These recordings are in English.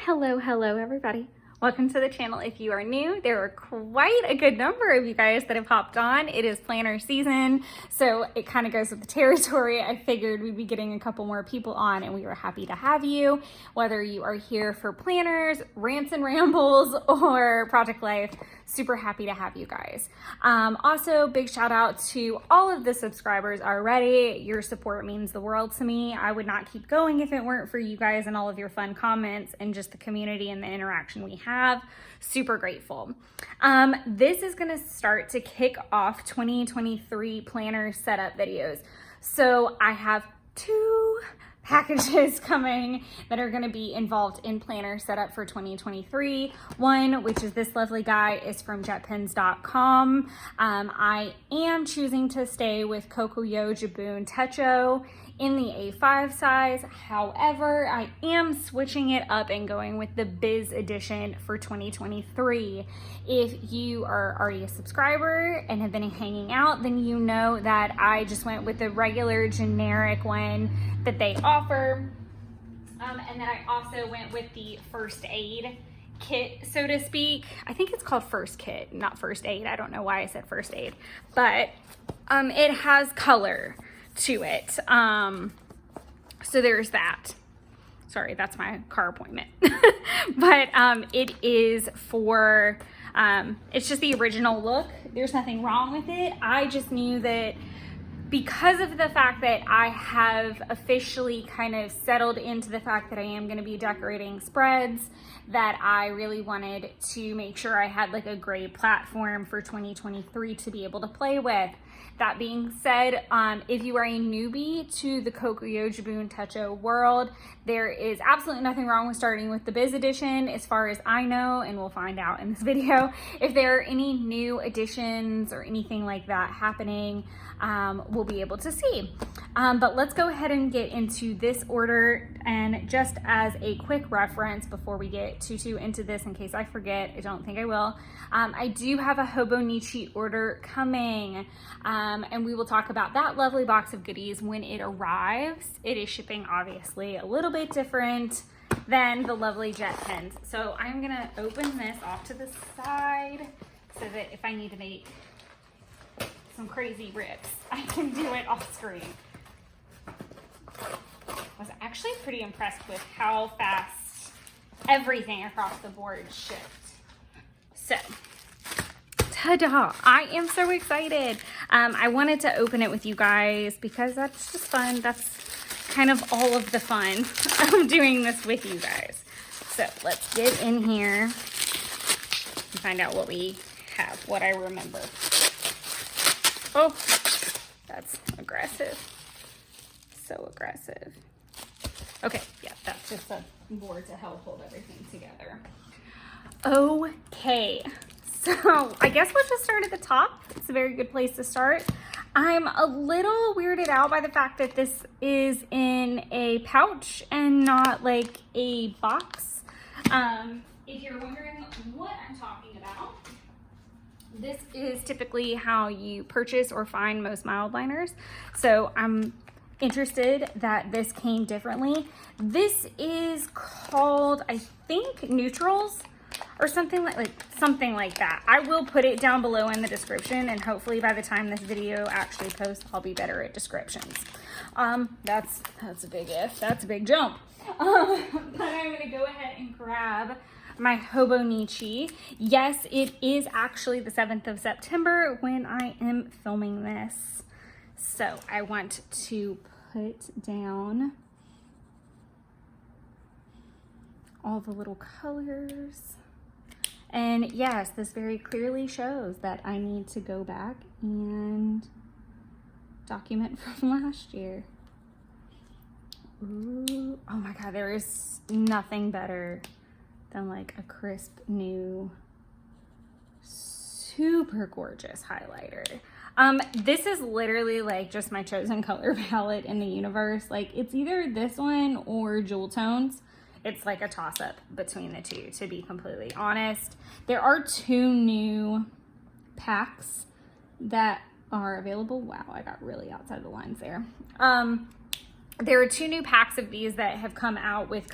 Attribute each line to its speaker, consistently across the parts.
Speaker 1: Hello everybody. Welcome to the channel. If you are new, there are quite a good number of you guys that have hopped on. It is planner season, so it kind of goes with the territory. I figured we'd be getting a couple more people on, and we were happy to have you. Whether you are here for planners, rants and rambles, or project life, super happy to have you guys. Also, big shout out to all of the subscribers already. Your support means the world to me. I would not keep going if it weren't for you guys and all of your fun comments and just the community and the interaction we have. Super grateful. This is going to start to kick off 2023 planner setup videos. So I have two packages coming that are going to be involved in planner setup for 2023. One, which is this lovely guy, is from Jetpens.com. I am choosing to stay with Kokuyo Jibun Techo in the A5 size. However, I am switching it up and going with the Biz edition for 2023. If you are already a subscriber and have been hanging out, then you know that I just went with the regular generic one that they offer. And then I also went with the first aid kit, so to speak. I think it's called first kit, not first aid. I don't know why I said first aid, but it has color to it. So there's that. Sorry, that's my car appointment. But it is for, it's just the original look. There's nothing wrong with it. I just knew that because of the fact that I have officially kind of settled into the fact that I am going to be decorating spreads, that I really wanted to make sure I had like a great platform for 2023 to be able to play with. That being said, if you are a newbie to the Kokuyo Jibun Techo world, there is absolutely nothing wrong with starting with the Biz edition as far as I know, and we'll find out in this video. If there are any new additions or anything like that happening, we'll be able to see. But let's go ahead and get into this order. And just as a quick reference before we get too into this, in case I forget, I don't think I will, I do have a Hobonichi order coming, and we will talk about that lovely box of goodies when it arrives. It is shipping obviously a little bit different than the lovely Jetpens. So I'm gonna open this off to the side so that if I need to make some crazy rips, I can do it off screen. I was actually pretty impressed with how fast everything across the board shipped. So, ta-da! I am so excited. I wanted to open it with you guys because that's just fun. That's kind of all of the fun of doing this with you guys. So let's get in here and find out what we have, what I remember. Oh, that's aggressive. So aggressive. Okay, yeah, that's just a board to help hold everything together. Okay, so I guess we'll just start at the top. It's a very good place to start. I'm a little weirded out by the fact that this is in a pouch and not like a box. If you're wondering what I'm talking about, this is typically how you purchase or find most mild liners. So I'm interested that this came differently. This is called, I think, Neutrals or something like that. I will put it down below in the description, and hopefully by the time this video actually posts, I'll be better at descriptions. That's a big if. That's a big jump. But I'm gonna go ahead and grab my Hobonichi. Yes, it is actually the 7th of September when I am filming this. So I want to put down all the little colors. And yes, this very clearly shows that I need to go back and document from last year. Ooh, oh my God, there is nothing better than like a crisp new, super gorgeous highlighter. This is literally like just my chosen color palette in the universe. Like it's either this one or Jewel Tones. It's like a toss-up between the two, to be completely honest. There are 2 new packs that are available. Wow, I got really outside the lines there. There are 2 new packs of these that have come out with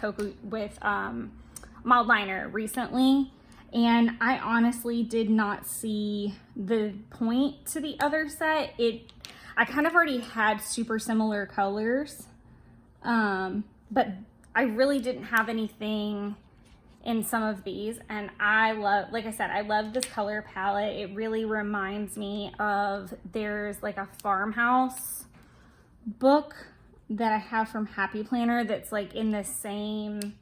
Speaker 1: mild liner recently, and I honestly did not see the point to the other set. I kind of already had super similar colors, but I really didn't have anything in some of these, and I love, like I said, I love this color palette. It really reminds me of, there's like a farmhouse book that I have from Happy Planner that's like in the same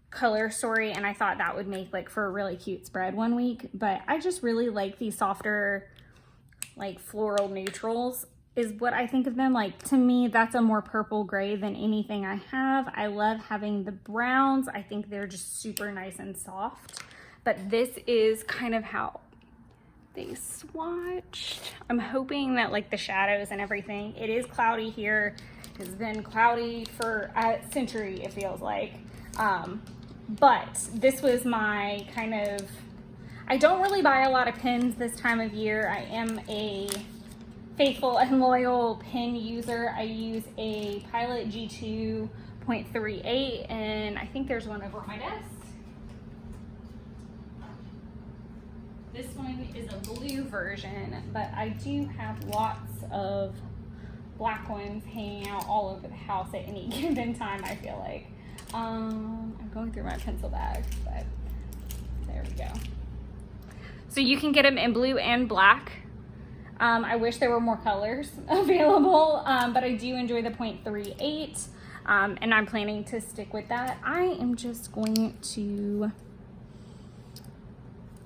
Speaker 1: color story, and I thought that would make like for a really cute spread one week. But I just really like these softer like floral neutrals is what I think of them. Like, to me, that's a more purple gray than anything I have. I love having the browns. I think they're just super nice and soft. But this is kind of how they swatched. I'm hoping that like the shadows and everything, it is cloudy here. It's been cloudy for a century, it feels like. But this was my kind of, I don't really buy a lot of pens this time of year. I am a faithful and loyal pen user. I use a Pilot G2.38, and I think there's one over at my desk. This one is a blue version, but I do have lots of black ones hanging out all over the house at any given time, I feel like. I'm going through my pencil bag, but there we go. So you can get them in blue and black. I wish there were more colors available, but I do enjoy the .38, and I'm planning to stick with that. I'm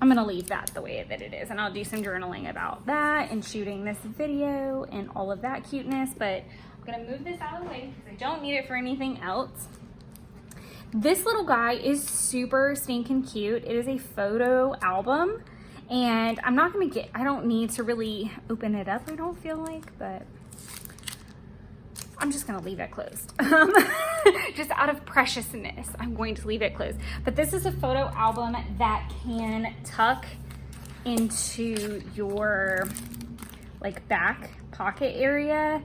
Speaker 1: gonna leave that the way that it is, and I'll do some journaling about that and shooting this video and all of that cuteness, but I'm gonna move this out of the way because I don't need it for anything else. This little guy is super stinking cute. It is a photo album. And I don't need to really open it up, I don't feel like, but I'm just gonna leave it closed. Just out of preciousness, I'm going to leave it closed. But this is a photo album that can tuck into your like back pocket area.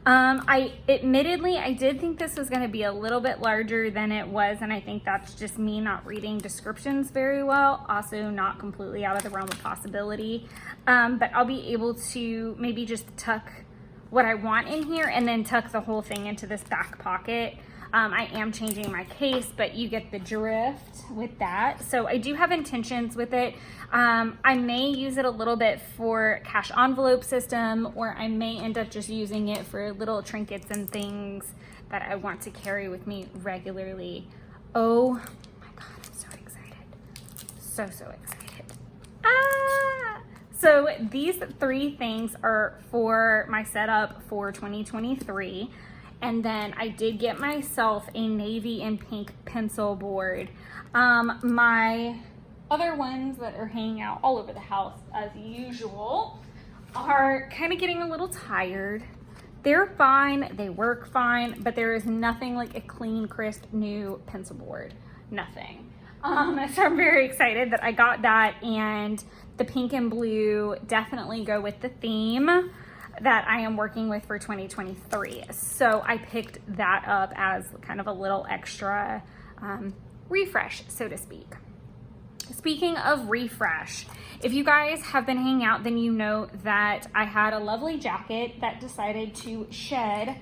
Speaker 1: Admittedly, I did think this was going to be a little bit larger than it was, and I think that's just me not reading descriptions very well. Also, not completely out of the realm of possibility. But I'll be able to maybe just tuck what I want in here and then tuck the whole thing into this back pocket. I am changing my case, but you get the drift with that. So I do have intentions with it. I may use it a little bit for cash envelope system, or I may end up just using it for little trinkets and things that I want to carry with me regularly. Oh my God, I'm so excited. So excited. So these 3 things are for my setup for 2023. And then I did get myself a navy and pink pencil board. My other ones that are hanging out all over the house as usual are kind of getting a little tired. They're fine, they work fine, but there is nothing like a clean, crisp, new pencil board. Nothing. So I'm very excited that I got that, and the pink and blue definitely go with the theme that I am working with for 2023. So I picked that up as kind of a little extra refresh, so to speak. Speaking of refresh, if you guys have been hanging out, then you know that I had a lovely jacket that decided to shed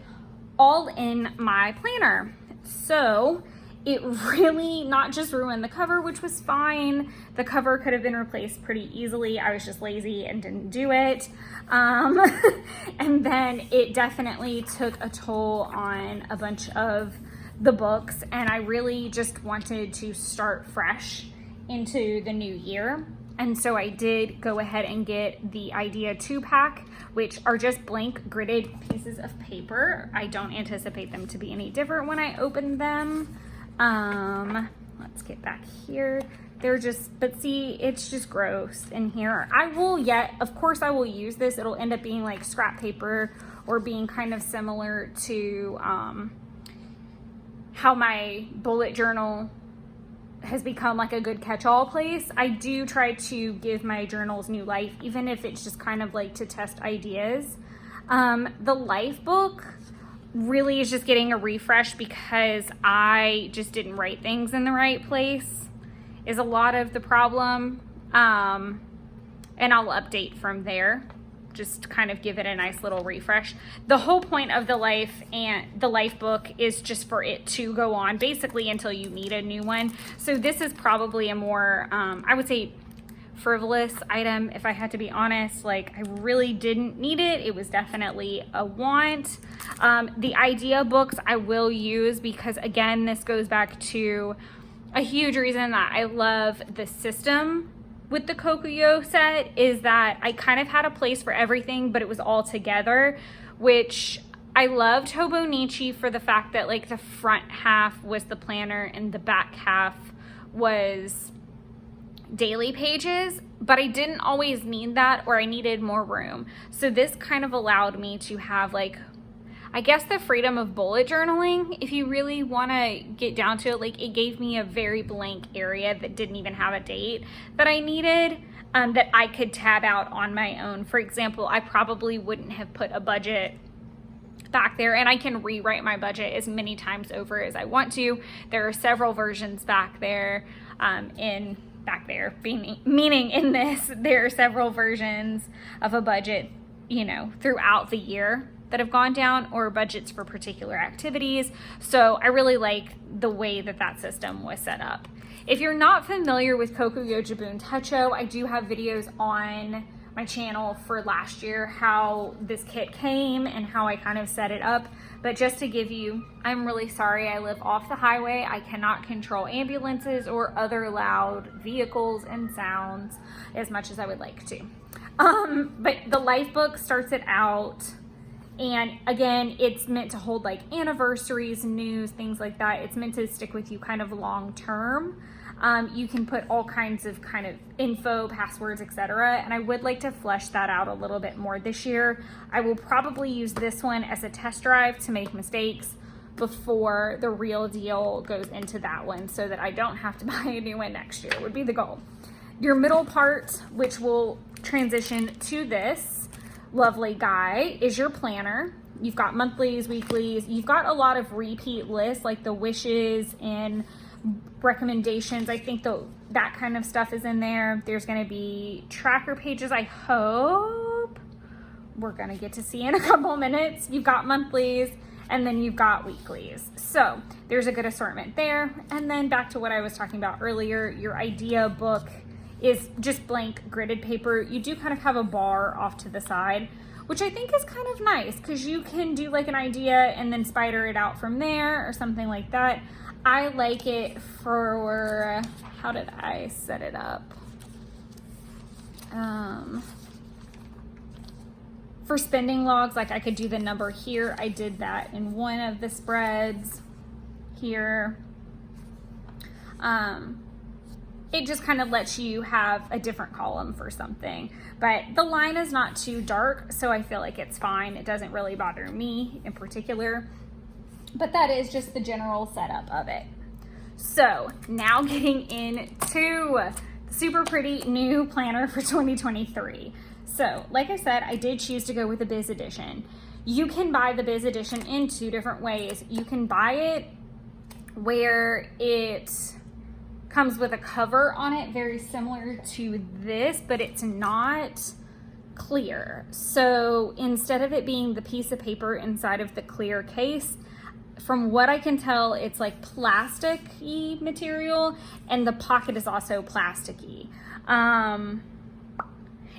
Speaker 1: all in my planner. So it really not just ruined the cover, which was fine. The cover could have been replaced pretty easily. I was just lazy and didn't do it. And then it definitely took a toll on a bunch of the books, and I really just wanted to start fresh into the new year. And so I did go ahead and get the Idea 2-pack, which are just blank gridded pieces of paper. I don't anticipate them to be any different when I open them. Let's get back here. They're just, but see, it's just gross in here. Of course I will use this. It'll end up being like scrap paper, or being kind of similar to how my bullet journal has become like a good catch-all place. I do try to give my journals new life, even if it's just kind of like to test ideas. The life book really is just getting a refresh because I just didn't write things in the right place. is a lot of the problem. And I'll update from there. Just kind of give it a nice little refresh. The whole point of the life book is just for it to go on basically until you need a new one. So this is probably a more, I would say, frivolous item, if I had to be honest. Like, I really didn't need it. It was definitely a want. The idea books I will use because, again, this goes back to a huge reason that I love the system with the Kokuyo set, is that I kind of had a place for everything, but it was all together, which I loved Hobonichi for the fact that, like, the front half was the planner and the back half was daily pages, but I didn't always need that, or I needed more room. So this kind of allowed me to have, like, I guess the freedom of bullet journaling, if you really want to get down to it. Like, it gave me a very blank area that didn't even have a date that I needed, that I could tab out on my own. For example, I probably wouldn't have put a budget back there, and I can rewrite my budget as many times over as I want to. There are several versions back there, meaning in this, there are several versions of a budget, you know, throughout the year that have gone down, or budgets for particular activities. So I really like the way that that system was set up. If you're not familiar with Kokuyo Jibun Techo, I do have videos on my channel for last year, how this kit came and how I kind of set it up. But just to give you, I'm really sorry, I live off the highway. I cannot control ambulances or other loud vehicles and sounds as much as I would like to. But the life book starts it out, and again, it's meant to hold like anniversaries, news, things like that. It's meant to stick with you kind of long term. You can put all kinds of kind of info, passwords, etc. And I would like to flesh that out a little bit more this year. I will probably use this one as a test drive to make mistakes before the real deal goes into that one, so that I don't have to buy a new one next year, would be the goal. Your middle part, which will transition to this lovely guy, is your planner. You've got monthlies, weeklies. You've got a lot of repeat lists, like the wishes and recommendations. I think that kind of stuff is in there. There's going to be tracker pages, I hope we're going to get to see in a couple minutes. You've got monthlies, and then you've got weeklies. So there's a good assortment there. And then back to what I was talking about earlier, your idea book is just blank gridded paper. You do kind of have a bar off to the side, which I think is kind of nice, because you can do like an idea and then spider it out from there or something like that. I like it for, how did I set it up? For spending logs, like I could do the number here. I did that in one of the spreads here. It just kind of lets you have a different column for something. But the line is not too dark, so I feel like it's fine. It doesn't really bother me in particular. But that is just the general setup of it. So now getting into super pretty new planner for 2023. So like I said, I did choose to go with the Biz Edition. You can buy the Biz Edition in two different ways. You can buy it where it comes with a cover on it, very similar to this, but it's not clear. So instead of it being the piece of paper inside of the clear case, from what I can tell, it's like plastic-y material, and the pocket is also plastic-y.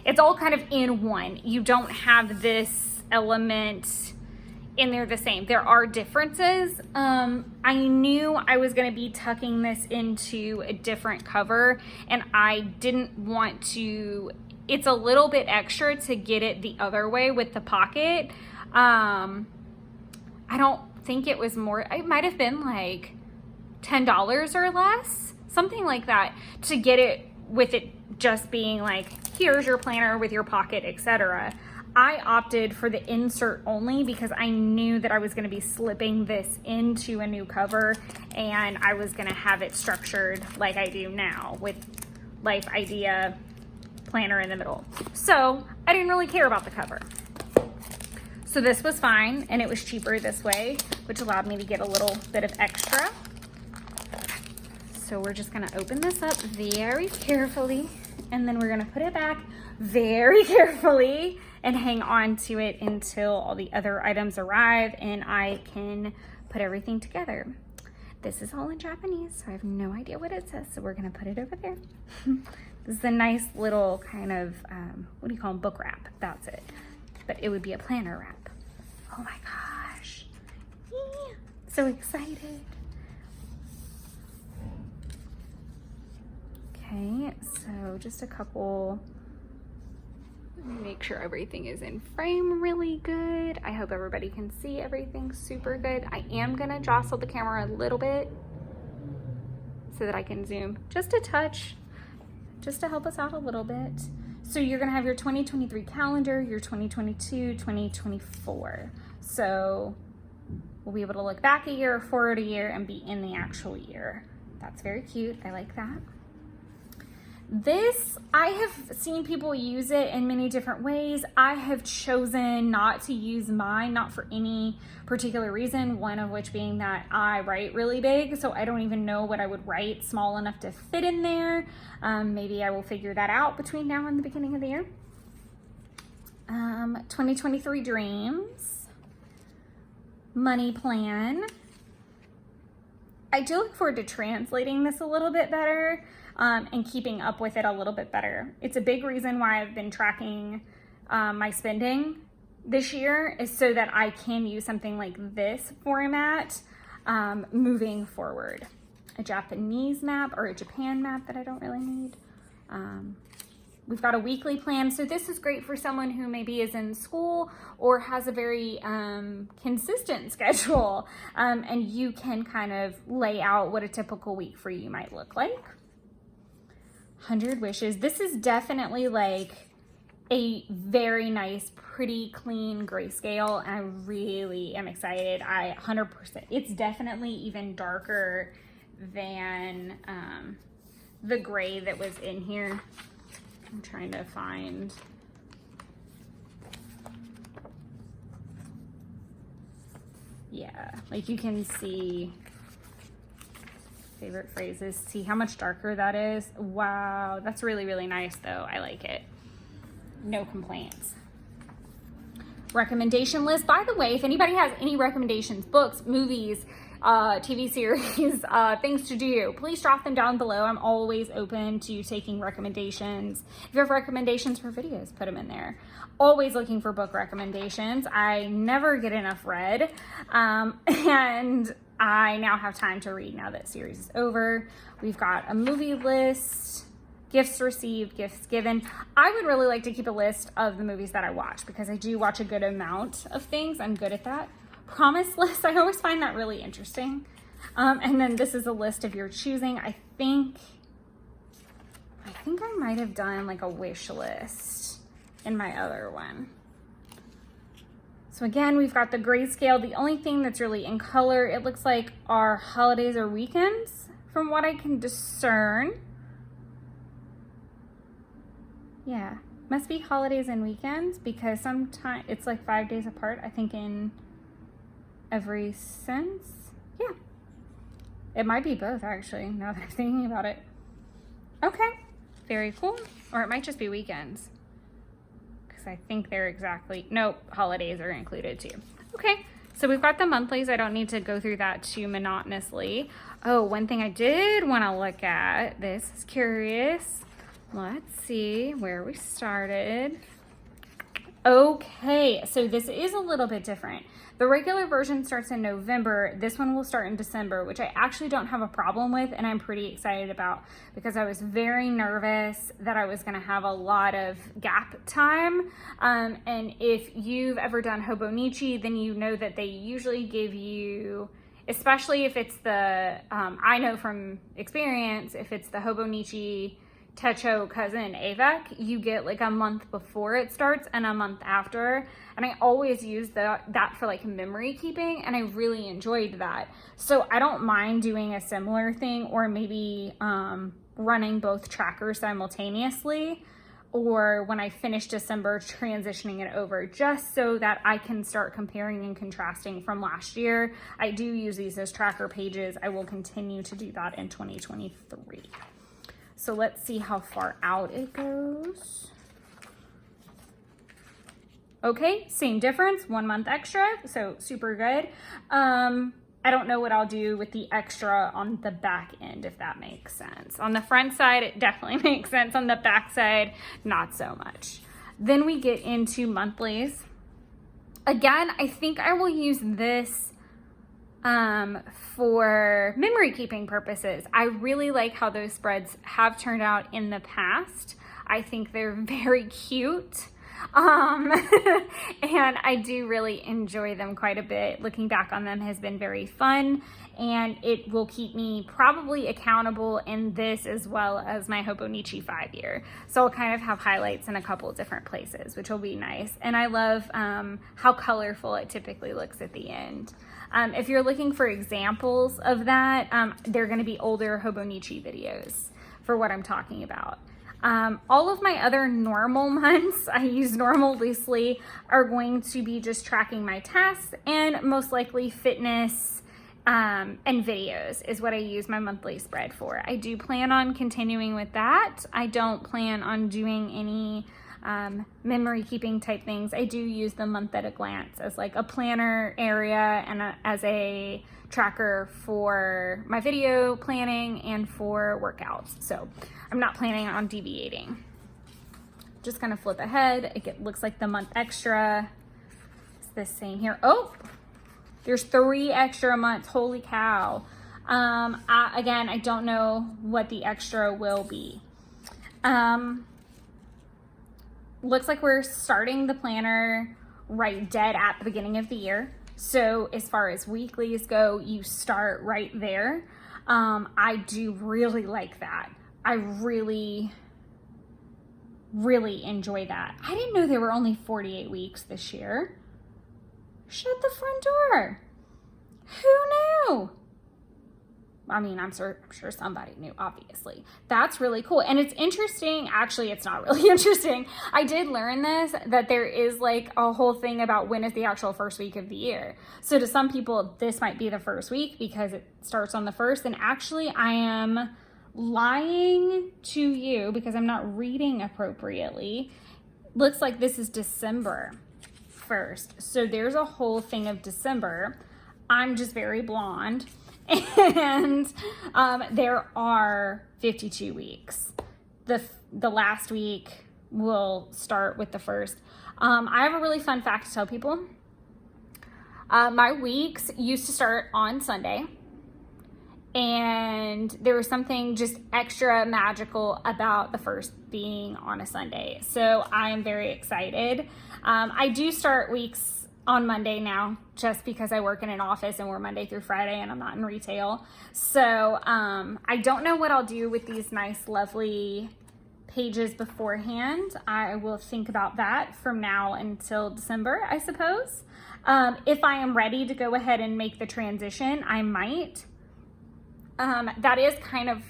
Speaker 1: It's all kind of in one. You don't have this element in there the same. There are differences. I knew I was going to be tucking this into a different cover, and I didn't want to. It's a little bit extra to get it the other way with the pocket. I don't think it was more. It might have been like $10 or less, something like that, to get it with it just being like, here's your planner with your pocket, etc. I opted for the insert only because I knew that I was going to be slipping this into a new cover, and I was going to have it structured like I do now with life idea planner in the middle. So I didn't really care about the cover. So this was fine, and it was cheaper this way, which allowed me to get a little bit of extra. So we're just gonna open this up very carefully, and then we're gonna put it back very carefully and hang on to it until all the other items arrive and I can put everything together. This is all in Japanese, so I have no idea what it says, so we're gonna put it over there. This is a nice little kind of, what do you call them, book wrap, that's it. But it would be a planner wrap. Oh my gosh, yeah. So excited. Okay, so just a couple, let me make sure everything is in frame really good. I hope everybody can see everything super good. I am gonna jostle the camera a little bit so that I can zoom just a touch, just to help us out a little bit. So you're gonna have your 2023 calendar, your 2022, 2024. So we'll be able to look back a year, forward a year, and be in the actual year. That's very cute, I like that. This, I have seen people use it in many different ways. I have chosen not to use mine, not for any particular reason, one of which being that I write really big, so I don't even know what I would write small enough to fit in there. Maybe I will figure that out between now and the beginning of the year. 2023 dreams, money plan. I do look forward to translating this a little bit better. And keeping up with it a little bit better. It's a big reason why I've been tracking my spending this year, is so that I can use something like this format moving forward. A Japanese map or a Japan map that I don't really need. We've got a weekly plan. So this is great for someone who maybe is in school or has a very consistent schedule. And you can kind of lay out what a typical week for you might look like. 100 wishes. This is definitely like a very nice, pretty clean grayscale, and I really am excited. 100%. It's definitely even darker than the gray that was in here. I'm trying to find. Yeah, like you can see. Favorite phrases. See how much darker that is? Wow, that's really, really nice though. I like it. No complaints. Recommendation list. By the way, if anybody has any recommendations, books, movies, TV series, things to do, please drop them down below. I'm always open to taking recommendations. If you have recommendations for videos, put them in there. Always looking for book recommendations. I never get enough read. And I now have time to read now that series is over. We've got a movie list, gifts received, gifts given. I would really like to keep a list of the movies that I watch because I do watch a good amount of things. I'm good at that. Promise list, I always find that really interesting. And then this is a list of your choosing. I think I might have done like a wish list in my other one. So again, we've got the grayscale. The only thing that's really in color, it looks like, are holidays or weekends from what I can discern. Yeah, must be holidays and weekends because sometimes it's like 5 days apart, I think, in every sense. Yeah, it might be both actually, now that I'm thinking about it. Okay, very cool. Or it might just be weekends. I think they're exactly, nope, holidays are included too. Okay, so we've got the monthlies. I don't need to go through that too monotonously. Oh, one thing I did want to look at, this is curious. Let's see where we started. Okay, so this is a little bit different. The regular version starts in November. This one will start in December, which I actually don't have a problem with and I'm pretty excited about because I was very nervous that I was gonna have a lot of gap time. And if you've ever done Hobonichi, then you know that they usually give you, especially if it's the, I know from experience, if it's the Hobonichi Techo Cousin AVEC, you get like a month before it starts and a month after. And I always use that for like memory keeping, and I really enjoyed that. So I don't mind doing a similar thing, or maybe running both trackers simultaneously. or when I finish December, transitioning it over, just so that I can start comparing and contrasting from last year. I do use these as tracker pages. I will continue to do that in 2023. So let's see how far out it goes. Okay, same difference, 1 month extra, so super good. I don't know what I'll do with the extra on the back end, if that makes sense. On the front side, it definitely makes sense. On the back side, not so much. Then we get into monthlies. Again, I think I will use this for memory keeping purposes. I really like how those spreads have turned out in the past. I think they're very cute. And I do really enjoy them quite a bit. Looking back on them has been very fun, and it will keep me probably accountable in this as well as my Hobonichi 5-year. So I'll kind of have highlights in a couple of different places, which will be nice. And I love how colorful it typically looks at the end. If you're looking for examples of that, they're going to be older Hobonichi videos for what I'm talking about. All of my other normal months, I use normal loosely, are going to be just tracking my tasks, and most likely fitness and videos is what I use my monthly spread for. I do plan on continuing with that. I don't plan on doing any memory keeping type things. I do use the month at a glance as like a planner area and as a tracker for my video planning and for workouts. So I'm not planning on deviating. Just gonna flip ahead. It looks like the month extra. It's this same here. Oh, there's 3 extra months. Holy cow. Again, I don't know what the extra will be. Looks like we're starting the planner right dead at the beginning of the year. So as far as weeklies go, you start right there. I do really like that. I really, really enjoy that. I didn't know there were only 48 weeks this year. Shut the front door. Who knew? I mean, I'm sure somebody knew, obviously. That's really cool. And it's interesting. Actually, it's not really interesting. I did learn this, that there is like a whole thing about when is the actual first week of the year. So to some people, this might be the first week because it starts on the 1st. And actually, I am lying to you because I'm not reading appropriately. Looks like this is December 1st. So there's a whole thing of December. I'm just very blonde. And there are 52 weeks. The last week will start with the 1st. I have a really fun fact to tell people. My weeks used to start on Sunday, and there was something just extra magical about the 1st being on a Sunday. So I am very excited. I do start weeks on Monday now, just because I work in an office and we're Monday through Friday and I'm not in retail. So I don't know what I'll do with these nice, lovely pages beforehand. I will think about that from now until December, I suppose. If I am ready to go ahead and make the transition, I might. That is kind of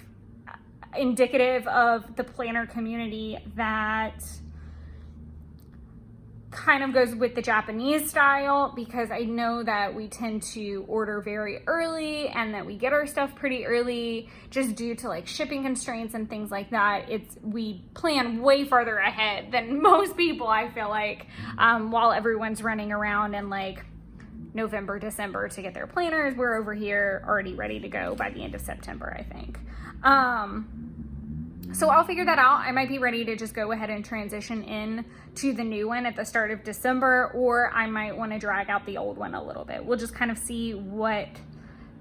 Speaker 1: indicative of the planner community that kind of goes with the Japanese style, because I know that we tend to order very early and that we get our stuff pretty early just due to like shipping constraints and things like that. We plan way farther ahead than most people, I feel like, while everyone's running around in like November, December to get their planners. We're over here already ready to go by the end of September, I think. So I'll figure that out. I might be ready to just go ahead and transition in to the new one at the start of December, or I might want to drag out the old one a little bit. We'll just kind of see what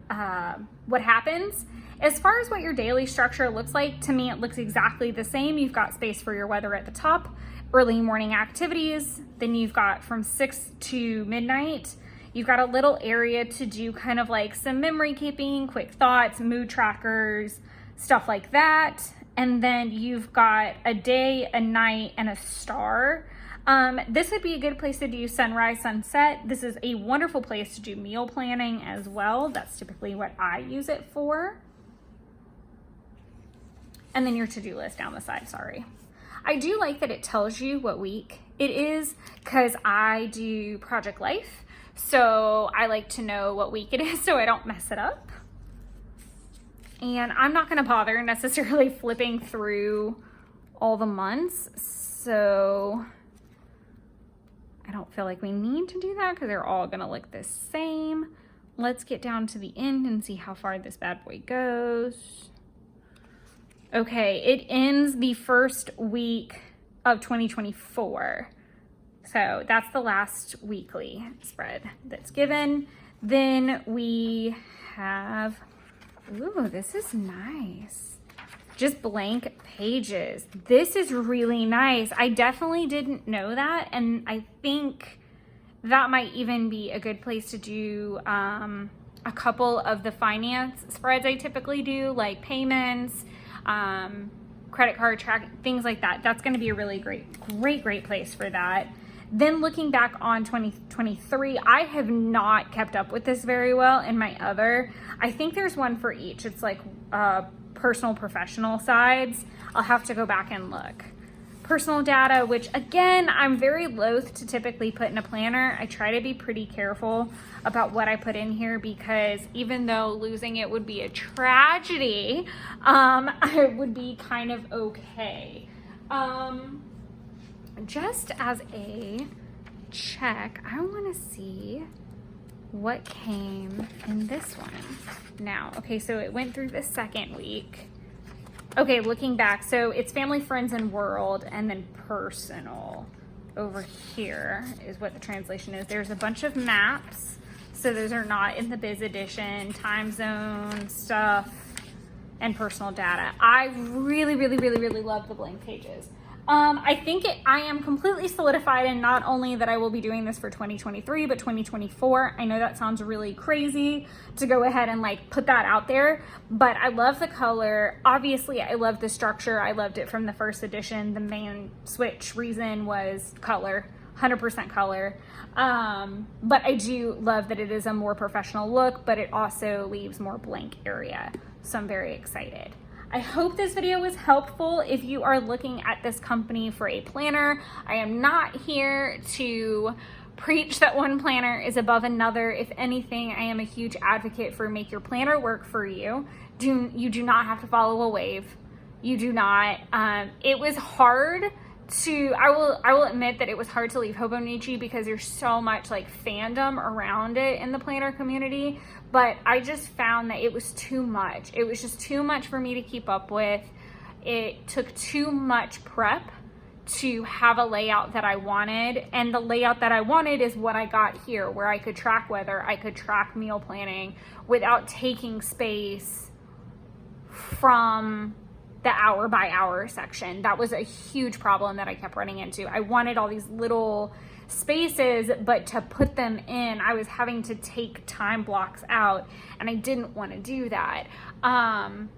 Speaker 1: happens. As far as what your daily structure looks like, to me, it looks exactly the same. You've got space for your weather at the top, early morning activities. Then you've got from 6 to midnight. You've got a little area to do kind of like some memory keeping, quick thoughts, mood trackers, stuff like that. And then you've got a day, a night, and a star. This would be a good place to do sunrise, sunset. This is a wonderful place to do meal planning as well. That's typically what I use it for. And then your to-do list down the side, sorry. I do like that it tells you what week it is, because I do Project Life. So I like to know what week it is so I don't mess it up. And I'm not going to bother necessarily flipping through all the months. So I don't feel like we need to do that because they're all going to look the same. Let's get down to the end and see how far this bad boy goes. Okay, it ends the first week of 2024. So that's the last weekly spread that's given. Then we have, ooh, this is nice. Just blank pages. This is really nice. I definitely didn't know that. And I think that might even be a good place to do a couple of the finance spreads I typically do, like payments, credit card track, things like that. That's going to be a really great place for that. Then looking back on 2023, I have not kept up with this very well in my other. I think there's one for each. It's like personal, professional sides. I'll have to go back and look. Personal data, which again, I'm very loath to typically put in a planner. I try to be pretty careful about what I put in here because even though losing it would be a tragedy, it would be kind of okay. Just as a check, I want to see what came in this one now. Okay, so it went through the second week. Okay, looking back, so it's family, friends, and world, and then personal over here is what the translation is. There's a bunch of maps, so those are not in the biz edition, time zone stuff, and personal data. I really love the blank pages. I think I am completely solidified in not only that I will be doing this for 2023, but 2024. I know that sounds really crazy to go ahead and like put that out there, but I love the color. Obviously, I love the structure. I loved it from the first edition. The main switch reason was color, 100% color. But I do love that it is a more professional look, but it also leaves more blank area. So I'm very excited. I hope this video was helpful if you are looking at this company for a planner. I am not here to preach that one planner is above another. If anything, I am a huge advocate for make your planner work for you. You do not have to follow a wave. You do not. It was hard to, I will admit that it was hard to leave Hobonichi because there's so much like fandom around it in the planner community. But I just found that it was too much. It was just too much for me to keep up with. It took too much prep to have a layout that I wanted. And the layout that I wanted is what I got here, where I could track weather, I could track meal planning without taking space from the hour by hour section. That was a huge problem that I kept running into. I wanted all these little spaces, but to put them in, I was having to take time blocks out, and I didn't want to do that. And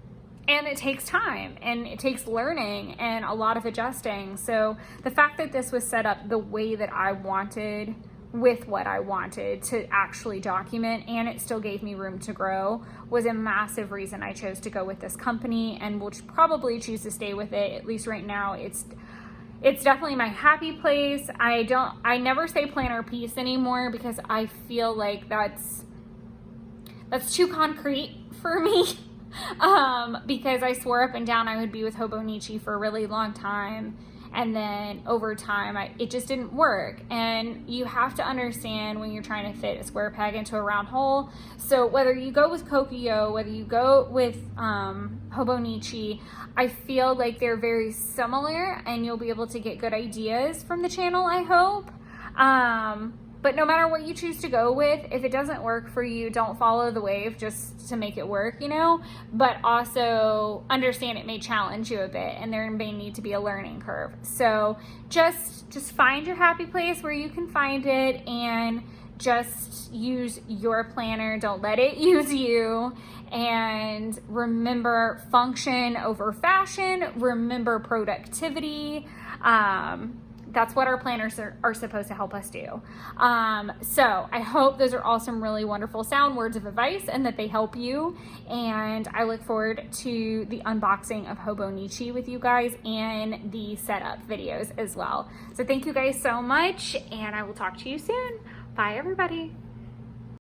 Speaker 1: it takes time, and it takes learning, and a lot of adjusting. So the fact that this was set up the way that I wanted, with what I wanted to actually document, and it still gave me room to grow, was a massive reason I chose to go with this company, and will probably choose to stay with it. At least right now, it's definitely my happy place. I never say planner piece anymore because I feel like that's too concrete for me. Because I swore up and down I would be with Hobonichi for a really long time, and then over time it just didn't work. And you have to understand when you're trying to fit a square peg into a round hole. So whether you go with Kokuyo, whether you go with Hobonichi, I feel like they're very similar, and you'll be able to get good ideas from the channel, I hope. But no matter what you choose to go with, if it doesn't work for you, don't follow the wave just to make it work, you know? But also understand it may challenge you a bit, and there may need to be a learning curve. So just find your happy place where you can find it, and just use your planner. Don't let it use you. And remember function over fashion. Remember productivity. that's what our planners are supposed to help us do. So I hope those are all some really wonderful sound words of advice and that they help you. And I look forward to the unboxing of Hobonichi with you guys and the setup videos as well. So thank you guys so much, and I will talk to you soon. Bye, everybody.